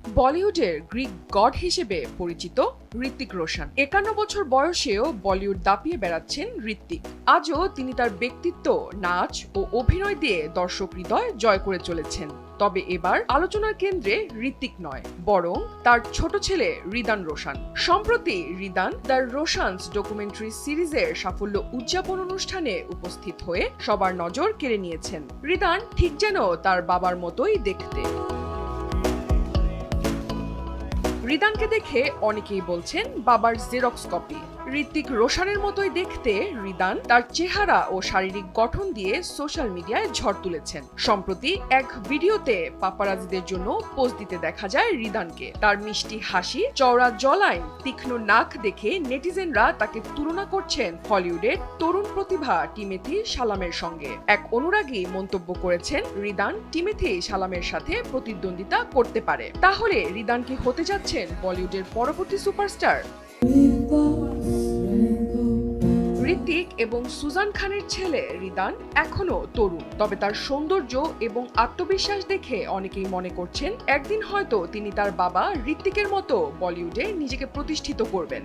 বলিউডের Greek god হিসেবে পরিচিত ঋত্বিক রোশন ৫১ বছর বয়সেও বলিউড দাপিয়ে বেড়াচ্ছেন ঋত্বিক। আজও তিনি তার ব্যক্তিত্ব, নাচ ও অভিনয় দিয়ে দর্শক হৃদয় জয় করে চলেছেন। তবে এবার আলোচনার কেন্দ্রে ঋত্বিক নয়, বরং তার ছোট ছেলে রিদান রোশন। সম্প্রতি রিদান দ্য রোশনস ডকুমেন্টারি সিরিজের সাফল্য উদযাপন অনুষ্ঠানে উপস্থিত হয়ে সবার নজর কেড়ে নিয়েছেন। রিদান ঠিক যেন তার বাবার মতোই দেখতে। রিদানকে দেখে অনেকেই বলছেন বাবার জেরক্স কপি। ঋত্বিক রোশনের মতোই দেখতে রিদান তার চেহারা ও শারীরিক গঠন দিয়ে সোশ্যাল মিডিয়ায় ঝড় তুলেছেন। সম্প্রতি এক ভিডিওতে পাপারাজিদের জন্য পোজ দিতে দেখা যায় রিদানকে। তার মিষ্টি হাসি, চওড়া জলাইন, তীক্ষ্ণ নাক দেখে নেটিজেনরা তাকে তুলনা করছেন হলিউডের তরুণ প্রতিভা টিমেথি শালামের সঙ্গে। এক অনুরাগী মন্তব্য করেছেন, রিদান টিমেথি শালামের সাথে প্রতিদ্বন্দ্বিতা করতে পারে। তাহলে রিদান কি হতে যাচ্ছেন বলিউডের পরবর্তী সুপারস্টার? ঋত্বিক এবং সুজান খানের ছেলে রিদান এখনো তরুণ, তবে তার সৌন্দর্য এবং আত্মবিশ্বাস দেখে অনেকেই মনে করছেন একদিন হয়তো তিনি তার বাবা ঋত্বিকের মতো বলিউডে নিজেকে প্রতিষ্ঠিত করবেন।